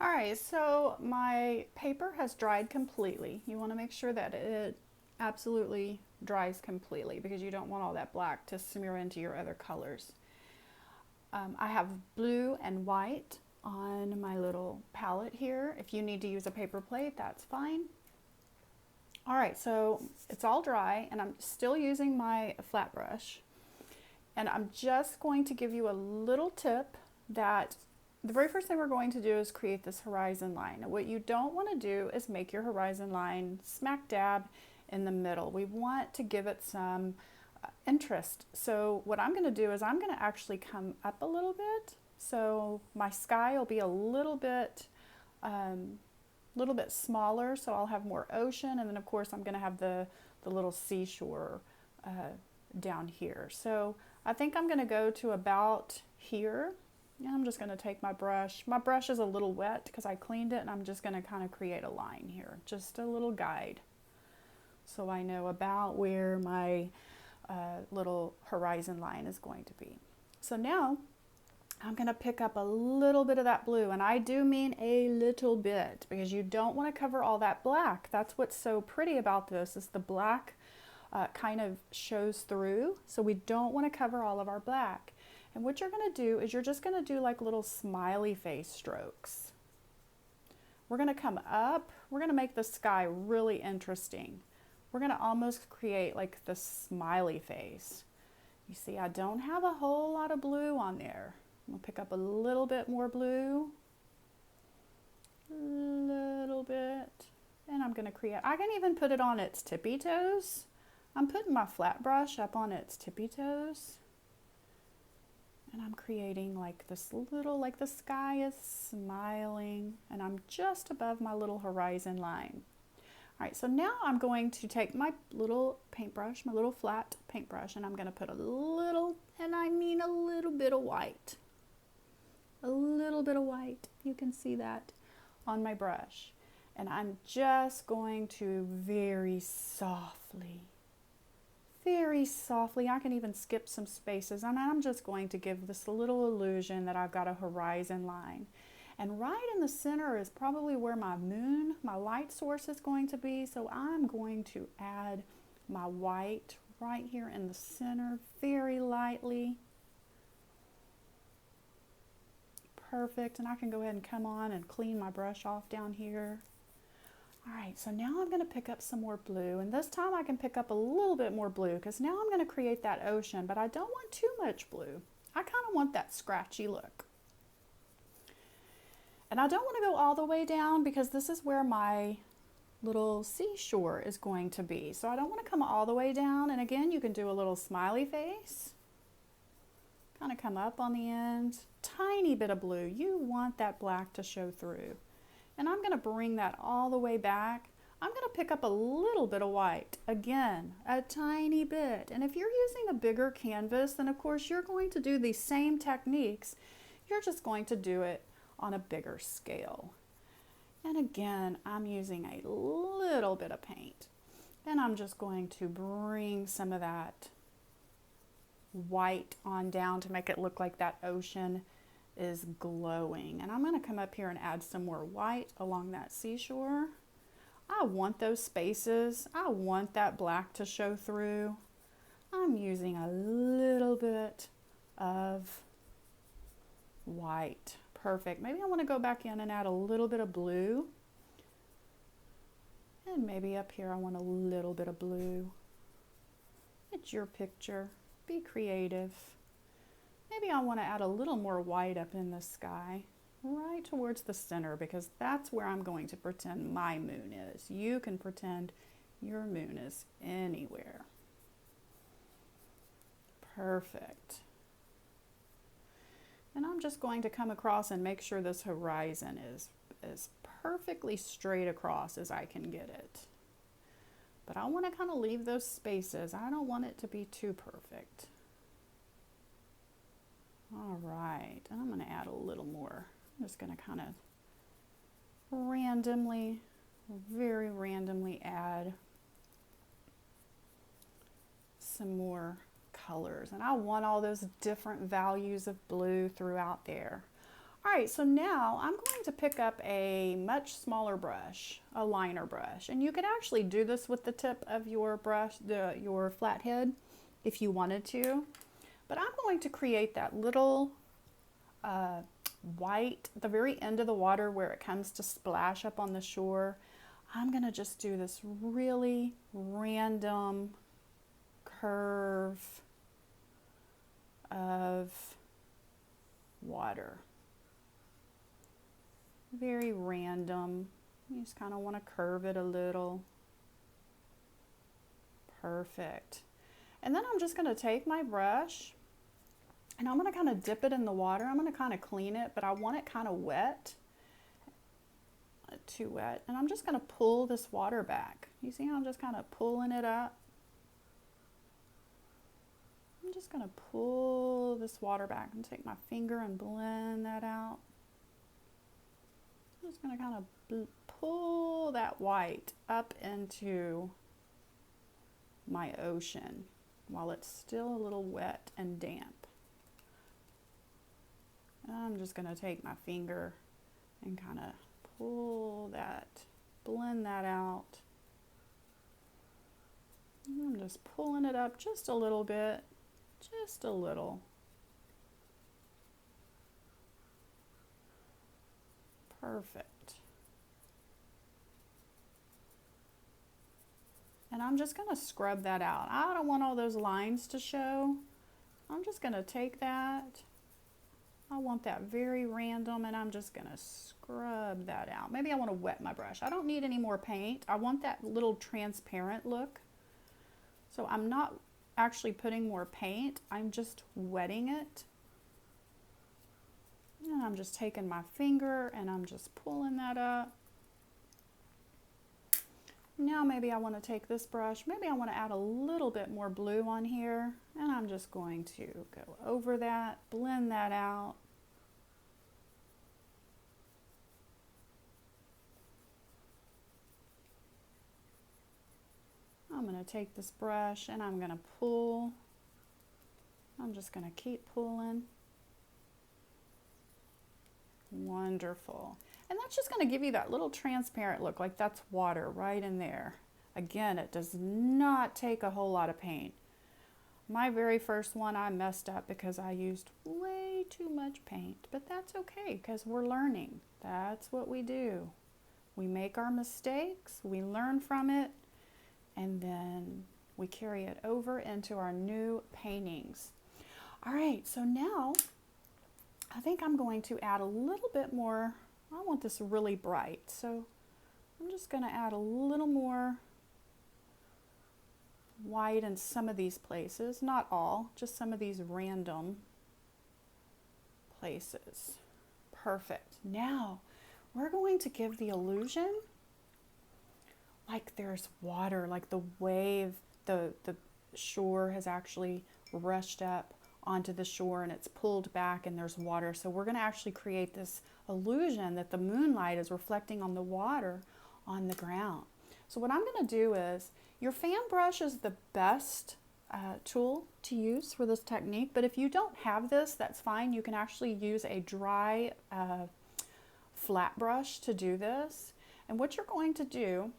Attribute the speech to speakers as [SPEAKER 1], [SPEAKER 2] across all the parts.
[SPEAKER 1] All right, so my paper has dried completely. You want to make sure that it absolutely dries completely because you don't want all that black to smear into your other colors. I have blue and white on my little palette here. If you need to use a paper plate, that's fine. All right, so it's all dry and I'm still using my flat brush. And I'm just going to give you a little tip that the very first thing we're going to do is create this horizon line. What you don't want to do is make your horizon line smack dab in the middle. We want to give it some interest. So what I'm going to do is I'm going to actually come up a little bit. So my sky will be a little bit smaller, so I'll have more ocean, and then of course I'm going to have the little seashore down here. So I think I'm going to go to about here. And I'm just going to take my brush. My brush is a little wet because I cleaned it, and I'm just going to kind of create a line here, just a little guide, so I know about where my little horizon line is going to be. So now I'm going to pick up a little bit of that blue, and I do mean a little bit because you don't want to cover all that black. That's what's so pretty about this is the black kind of shows through, so we don't want to cover all of our black. And what you're going to do is you're just going to do like little smiley face strokes. We're going to come up, we're going to make the sky really interesting. We're going to almost create like the smiley face. You see, I don't have a whole lot of blue on there. I'm going to pick up a little bit more blue, a little bit, and I'm going to create, I can even put it on its tippy toes. I'm putting my flat brush up on its tippy toes. And I'm creating like this little, like the sky is smiling, and I'm just above my little horizon line. All right, so now I'm going to take my little paintbrush, my little flat paintbrush, and I'm going to put a little, and I mean a little bit of white. A little bit of white, you can see that on my brush. And I'm just going to very softly, I can even skip some spaces, and I'm just going to give this little illusion that I've got a horizon line. And right in the center is probably where my moon, my light source is going to be, so I'm going to add my white right here in the center very lightly. Perfect, and I can go ahead and come on and clean my brush off down here. All right, so now I'm going to pick up some more blue, and this time I can pick up a little bit more blue because now I'm going to create that ocean, but I don't want too much blue. I kind of want that scratchy look. And I don't want to go all the way down because this is where my little seashore is going to be. So I don't want to come all the way down, and again, you can do a little smiley face. Kind of come up on the end, tiny bit of blue. You want that black to show through. And I'm going to bring that all the way back. I'm going to pick up a little bit of white. Again, a tiny bit. And if you're using a bigger canvas, then of course you're going to do these same techniques. You're just going to do it on a bigger scale. And again, I'm using a little bit of paint. And I'm just going to bring some of that white on down to make it look like that ocean is glowing. And I'm going to come up here and add some more white along that seashore. I want those spaces. I want that black to show through. I'm using a little bit of white. Perfect. Maybe I want to go back in and add a little bit of blue. And maybe up here I want a little bit of blue. It's your picture. Be creative. Maybe I want to add a little more white up in the sky, right towards the center, because that's where I'm going to pretend my moon is. You can pretend your moon is anywhere. Perfect. And I'm just going to come across and make sure this horizon is as perfectly straight across as I can get it. But I want to kind of leave those spaces. I don't want it to be too perfect. All right, and I'm going to add a little more. I'm just going to kind of randomly, very randomly add some more colors. And I want all those different values of blue throughout there. All right, so now I'm going to pick up a much smaller brush, a liner brush. And you could actually do this with the tip of your brush, your flathead, if you wanted to. But I'm going to create that little white, at the very end of the water where it comes to splash up on the shore. I'm gonna just do this really random curve of water. Very random. You just kind of want to curve it a little. Perfect. And then I'm just going to take my brush and I'm going to kind of dip it in the water. I'm going to kind of clean it, but I want it kind of wet. Not too wet. And I'm just going to pull this water back. You see how I'm just kind of pulling it up? I'm just going to pull this water back and take my finger and blend that out. I'm just going to kind of pull that white up into my ocean while it's still a little wet and damp. And I'm just going to take my finger and kind of pull that, blend that out. And I'm just pulling it up just a little bit, just a little. Perfect. And I'm just going to scrub that out. I don't want all those lines to show. I'm just going to take that. I want that very random and I'm just going to scrub that out. Maybe I want to wet my brush. I don't need any more paint. I want that little transparent look. So I'm not actually putting more paint. I'm just wetting it. And I'm just taking my finger and I'm just pulling that up. Now maybe I want to take this brush, maybe I want to add a little bit more blue on here, and I'm just going to go over that, blend that out. I'm going to take this brush and I'm going to pull. I'm just going to keep pulling. Wonderful. And that's just going to give you that little transparent look, like that's water right in there. Again, it does not take a whole lot of paint. My very first one I messed up because I used way too much paint, but that's okay because we're learning. That's what we do. We make our mistakes, we learn from it, and then we carry it over into our new paintings. All right, so now I think I'm going to add a little bit more. I want this really bright, so I'm just going to add a little more white in some of these places, not all, just some of these random places. Perfect. Now we're going to give the illusion like there's water, like the wave, the shore has actually rushed up onto the shore and it's pulled back and there's water. So we're going to actually create this illusion that the moonlight is reflecting on the water on the ground. So what I'm going to do is, your fan brush is the best tool to use for this technique, but if you don't have this, that's fine. You can actually use a dry flat brush to do this. And what you're going to do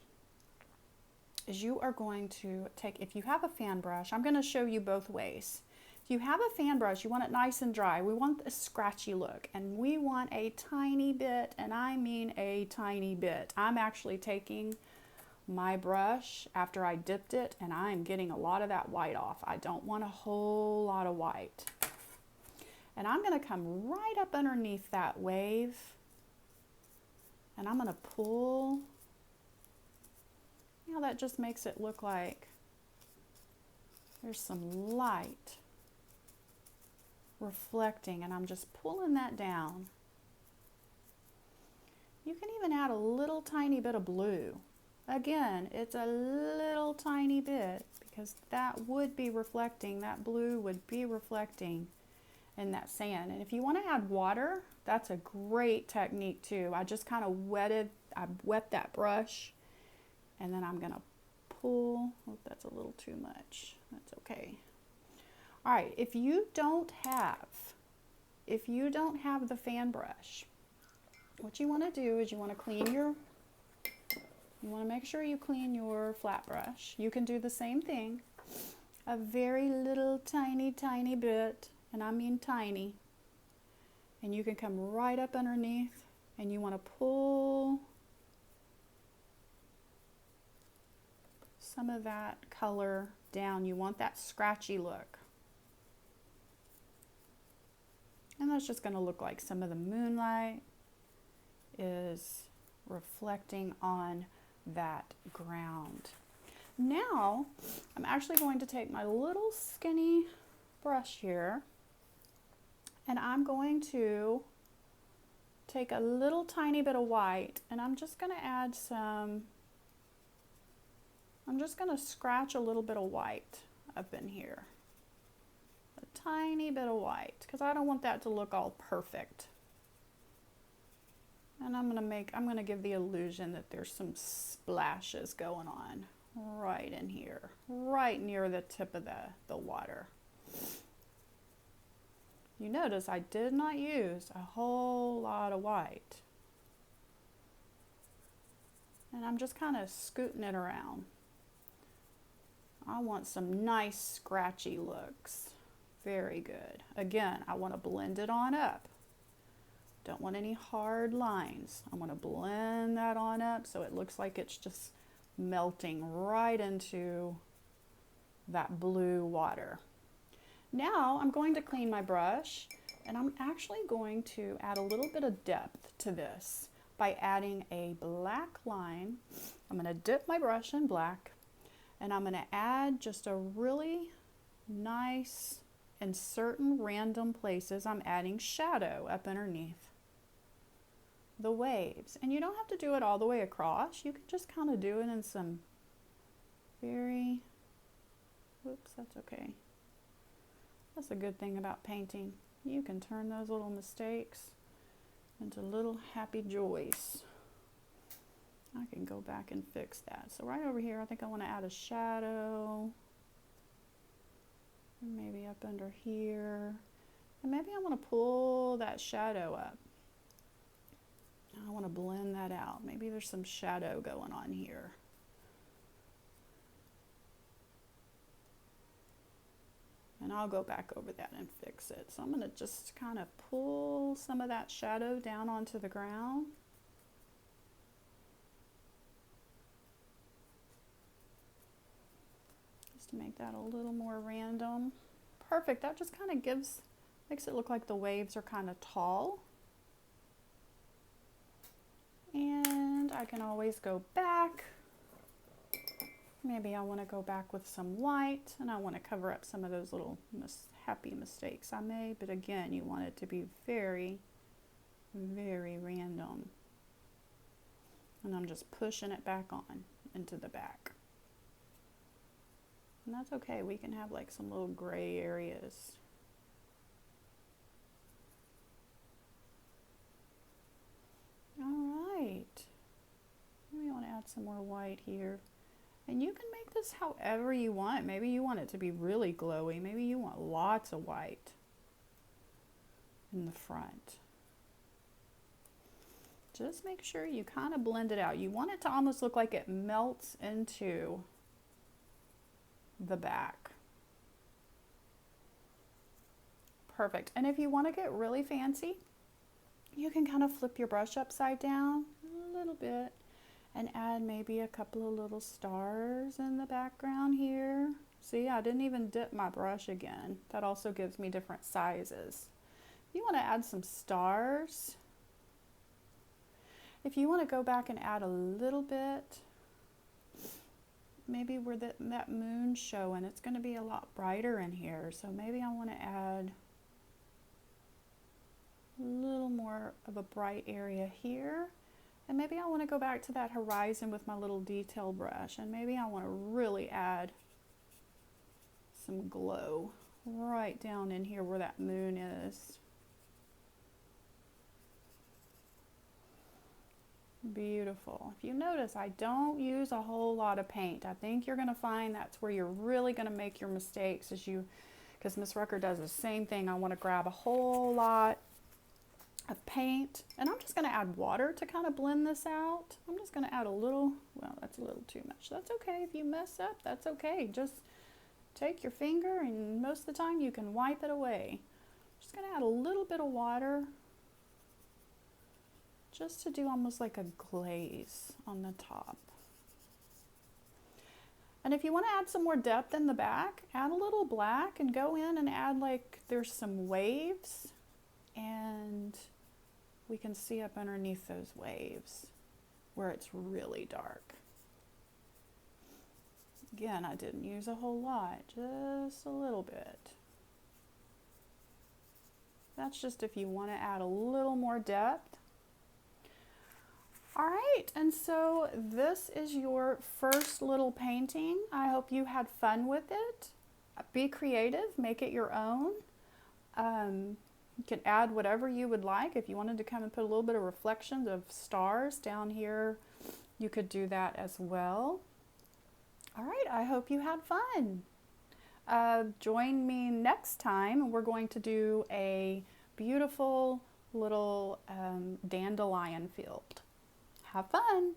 [SPEAKER 1] is you are going to take, if you have a fan brush, I'm going to show you both ways. If you have a fan brush, you want it nice and dry. We want a scratchy look, and we want a tiny bit, and I mean a tiny bit. I'm actually taking my brush after I dipped it, and I'm getting a lot of that white off. I don't want a whole lot of white. And I'm going to come right up underneath that wave, and I'm going to pull. You know, that just makes it look like there's some light reflecting, and I'm just pulling that down. You can even add a little tiny bit of blue. Again, it's a little tiny bit because that would be reflecting, that blue would be reflecting in that sand. And if you want to add water, that's a great technique too. I just kind of I wet that brush, and then I'm going to pull. Oh, that's a little too much. That's okay. All right, if you don't have if you don't have the fan brush, what you want to do is you want to make sure you clean your flat brush. You can do the same thing, a very little tiny bit, and I mean tiny. And you can come right up underneath and you want to pull some of that color down. You want that scratchy look. And that's just going to look like some of the moonlight is reflecting on that ground. Now, I'm actually going to take my little skinny brush here, and I'm going to take a little tiny bit of white, and I'm just going to add some, I'm just going to scratch a little bit of white up in here. A tiny bit of white, because I don't want that to look all perfect. And I'm going to give the illusion that there's some splashes going on right in here, right near the tip of the water. You notice I did not use a whole lot of white. And I'm just kind of scooting it around. I want some nice scratchy looks. Very good. Again, I want to blend it on up. Don't want any hard lines. I want to blend that on up so it looks like it's just melting right into that blue water. Now I'm going to clean my brush, and I'm actually going to add a little bit of depth to this by adding a black line. I'm going to dip my brush in black, and I'm going to add just a really nice, in certain random places, I'm adding shadow up underneath the waves. And you don't have to do it all the way across. You can just kind of do it in some very, whoops, that's okay. That's a good thing about painting. You can turn those little mistakes into little happy joys. I can go back and fix that. So right over here, I think I want to add a shadow. And maybe up under here. And maybe I want to pull that shadow up. I want to blend that out. Maybe there's some shadow going on here. And I'll go back over that and fix it. So I'm going to just kind of pull some of that shadow down onto the ground. Just to make that a little more random. Perfect. That just kind of makes it look like the waves are kind of tall. And I can always go back. Maybe I want to go back with some white, and I want to cover up some of those little happy mistakes I made. But again, you want it to be very, very random. And I'm just pushing it back on into the back. And that's okay. We can have like some little gray areas. All right. Maybe I want to add some more white here. And you can make this however you want. Maybe you want it to be really glowy. Maybe you want lots of white in the front. Just make sure you kind of blend it out. You want it to almost look like it melts into the back. Perfect. And if you want to get really fancy, you can kind of flip your brush upside down a little bit and add maybe a couple of little stars in the background here. See, I didn't even dip my brush again. That also gives me different sizes. If you want to add some stars, if you want to go back and add a little bit, maybe where that moon's showing, it's going to be a lot brighter in here. So maybe I want to add a little more of a bright area here. And maybe I want to go back to that horizon with my little detail brush, and maybe I want to really add some glow right down in here where that moon is. Beautiful. If you notice, I don't use a whole lot of paint. I think you're going to find that's where you're really going to make your mistakes, as you because Miss Rucker does the same thing. I want to grab a whole lot of paint, and I'm just going to add water to kind of blend this out. I'm just going to add a little, well, that's a little too much. That's okay. If you mess up, that's okay. Just take your finger, and most of the time you can wipe it away. Just going to add a little bit of water just to do almost like a glaze on the top. And if you want to add some more depth in the back, add a little black and go in and add like there's some waves, and we can see up underneath those waves where it's really dark. Again, I didn't use a whole lot, just a little bit. That's just if you want to add a little more depth. All right, and so this is your first little painting. I hope you had fun with it. Be creative, make it your own. You can add whatever you would like. If you wanted to come and put a little bit of reflections of stars down here, you could do that as well. All right, I hope you had fun. Join me next time. We're going to do a beautiful little dandelion field. Have fun.